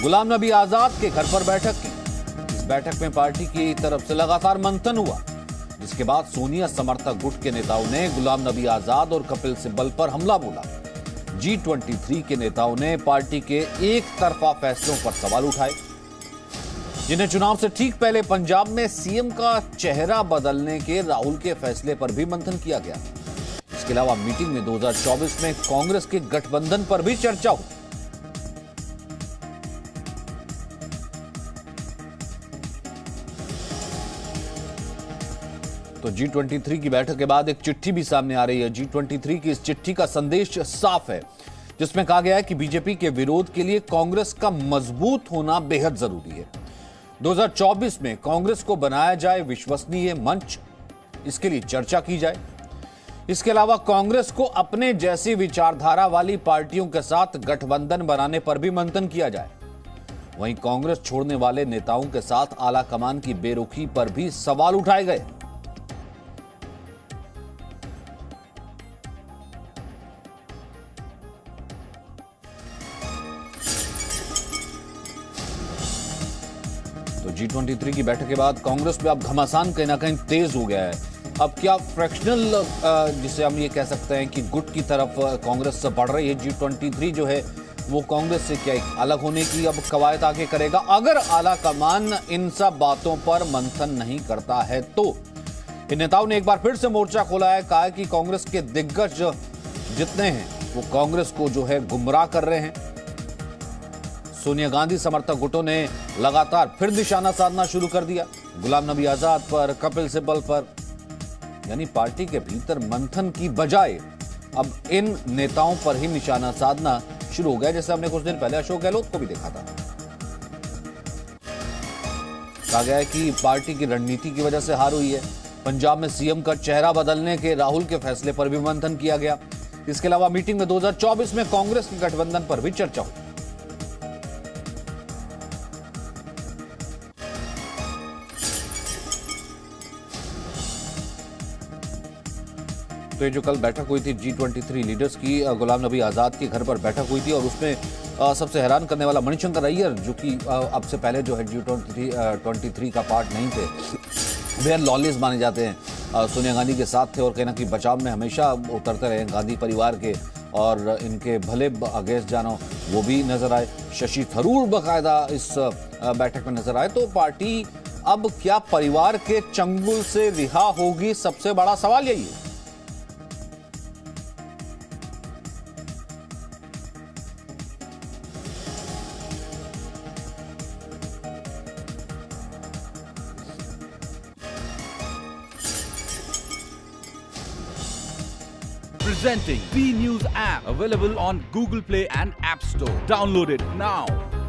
गुलाम नबी आजाद के घर पर बैठक की। इस बैठक में पार्टी की तरफ से लगातार मंथन हुआ, जिसके बाद सोनिया समर्थक गुट के नेताओं ने गुलाम नबी आजाद और कपिल सिब्बल पर हमला बोला। G23 के नेताओं ने पार्टी के एक तरफा फैसलों पर सवाल उठाए, जिन्हें चुनाव से ठीक पहले पंजाब में सीएम का चेहरा बदलने के राहुल के फैसले पर भी मंथन किया गया। इसके अलावा मीटिंग में 2024 में कांग्रेस के गठबंधन पर भी चर्चा हुई। तो G23 की बैठक के बाद एक चिट्ठी भी सामने आ रही है। G23 की इस चिट्ठी का संदेश साफ है, जिसमें कहा गया है कि बीजेपी के विरोध के लिए कांग्रेस का मजबूत होना बेहद जरूरी है। 2024 में कांग्रेस को बनाया जाए विश्वसनीय मंच, इसके लिए चर्चा की जाए। इसके अलावा कांग्रेस को अपने जैसी विचारधारा वाली पार्टियों के साथ गठबंधन बनाने पर भी मंथन किया जाए। वहीं कांग्रेस छोड़ने वाले नेताओं के साथ आला कमान की बेरुखी पर भी सवाल उठाए गए। तो G23 की बैठक के बाद कांग्रेस में अब घमासान कहीं ना कहीं तेज हो गया है। अब क्या फ्रैक्शनल, जिसे हम ये कह सकते हैं कि गुट की तरफ कांग्रेस से बढ़ रही है। G23 जो है वो कांग्रेस से क्या एक अलग होने की अब कवायद आगे करेगा। अगर आला कमान इन सब बातों पर मंथन नहीं करता है तो इन नेताओं ने एक बार फिर से मोर्चा खोला है। कहा है कि कांग्रेस के दिग्गज जितने हैं वो कांग्रेस को जो है गुमराह कर रहे हैं। सोनिया गांधी समर्थक गुटों ने लगातार फिर निशाना साधना शुरू कर दिया, गुलाम नबी आजाद पर, कपिल सिब्बल पर। यानी पार्टी के भीतर मंथन की बजाय अब इन नेताओं पर ही निशाना साधना शुरू हो गया, जैसे हमने कुछ दिन पहले अशोक गहलोत को भी देखा था। कहा गया है कि पार्टी की रणनीति की वजह से हार हुई है। पंजाब में सीएम का चेहरा बदलने के राहुल के फैसले पर भी मंथन किया गया। इसके अलावा मीटिंग में 2024 में कांग्रेस के गठबंधन पर भी चर्चा हुई। तो ये जो कल बैठक हुई थी G23 लीडर्स की, गुलाम नबी आजाद के घर पर बैठक हुई थी और उसमें सबसे हैरान करने वाला मणिशंकर अय्यर, जो कि अब से पहले जो है G23 का पार्ट नहीं थे, वे लॉलेस माने जाते हैं, सोनिया गांधी के साथ थे और कहीं ना कहीं बचाव में हमेशा उतरते रहे गांधी परिवार के और इनके भले अगेंस्ट जानो, वो भी नजर आए। शशि थरूर बाकायदा इस बैठक में नजर आए। तो पार्टी अब क्या परिवार के चंगुल से रिहा होगी, सबसे बड़ा सवाल यही है। Presenting B News app, available on Google Play and App Store. Download it now.